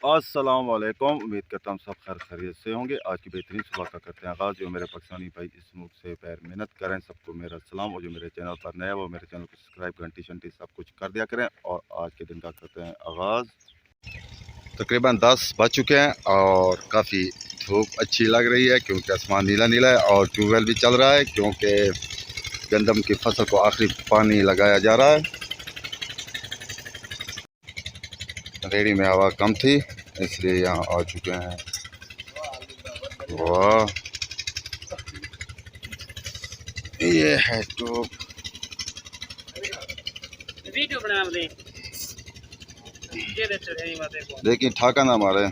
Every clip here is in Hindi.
अस्सलाम वालेकुम। उम्मीद करता हूँ सब खैर खैरियत से होंगे। आज की बेहतरीन सुबह का करते हैं आगाज़। जो मेरे पाकिस्तानी भाई इस मुल्क से पैर मेहनत करें, सबको मेरा सलाम। और जो मेरे चैनल पर नया वो मेरे चैनल को सब्सक्राइब घंटी शंटी सब कुछ कर दिया करें। और आज के दिन का करते हैं आगाज़। तकरीबन 10 बज चुके हैं और काफ़ी धूप अच्छी लग रही है क्योंकि आसमान नीला नीला है और ट्यूबवेल भी चल रहा है क्योंकि गंदम की फसल को आखिरी पानी लगाया जा रहा है। रेडी में हवा कम थी इसलिए यहाँ आ चुके हैं। वाह, ये है तो वीडियो बना दे, लेकिन ठाका ना मारे।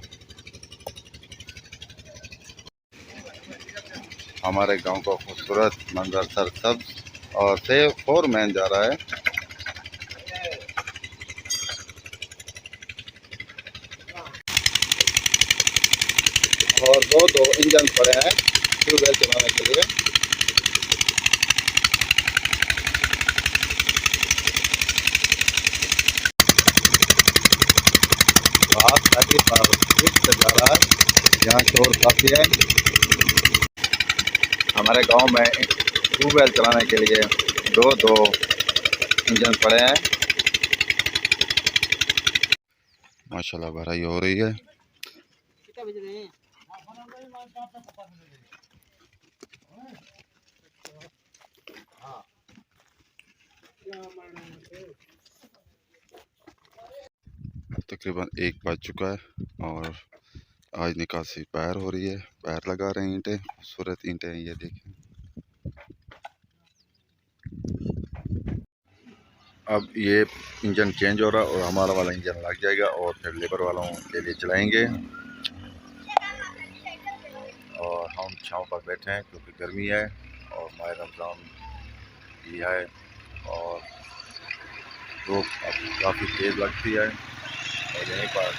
हमारे गांव का खूबसूरत मंजर सरसब्ज और से 4 मैन जा रहा है। और दो इंजन पड़े हैं ट्यूबवेल चलाने के लिए। से जा रहा है, यहाँ शोर काफ़ी है। हमारे गांव में ट्यूबवेल चलाने के लिए दो इंजन पड़े हैं। माशाल्लाह भराई हो रही है। तकरीबन 1 बज चुका है और आज निकासी पैर हो रही है। पैर लगा रहे हैं ईंटें, खूबसूरत ईंटें हैं ये देखें। अब ये इंजन चेंज हो रहा है और हमारा वाला इंजन लग जाएगा और फिर लेबर वालों के लिए चलाएंगे। और हम छाँव पर बैठे हैं क्योंकि गर्मी है और माह रमज़ान भी है और धूप काफ़ी तेज़ लगती है। और यहीं पर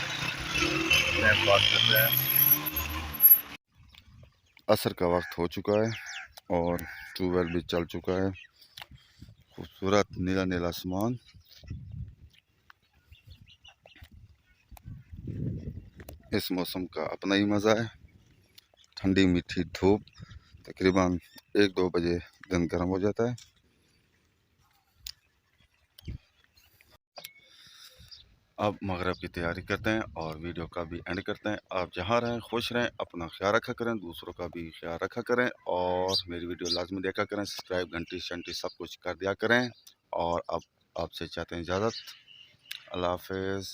बात करते हैं। असर का वक्त हो चुका है और ट्यूबवेल भी चल चुका है। खूबसूरत नीला नीला आसमान। इस मौसम का अपना ही मज़ा है। ठंडी मीठी धूप। तकरीबन 1-2 बजे दिन गर्म हो जाता है। अब मगरिब की तैयारी करते हैं और वीडियो का भी एंड करते हैं। आप जहाँ रहें खुश रहें, अपना ख्याल रखा करें, दूसरों का भी ख्याल रखा करें और मेरी वीडियो लाजमी देखा करें। सब्सक्राइब घंटी शंटी सब कुछ कर दिया करें। और अब आपसे चाहते हैं इजाज़त। अल्लाह हाफ़िज़।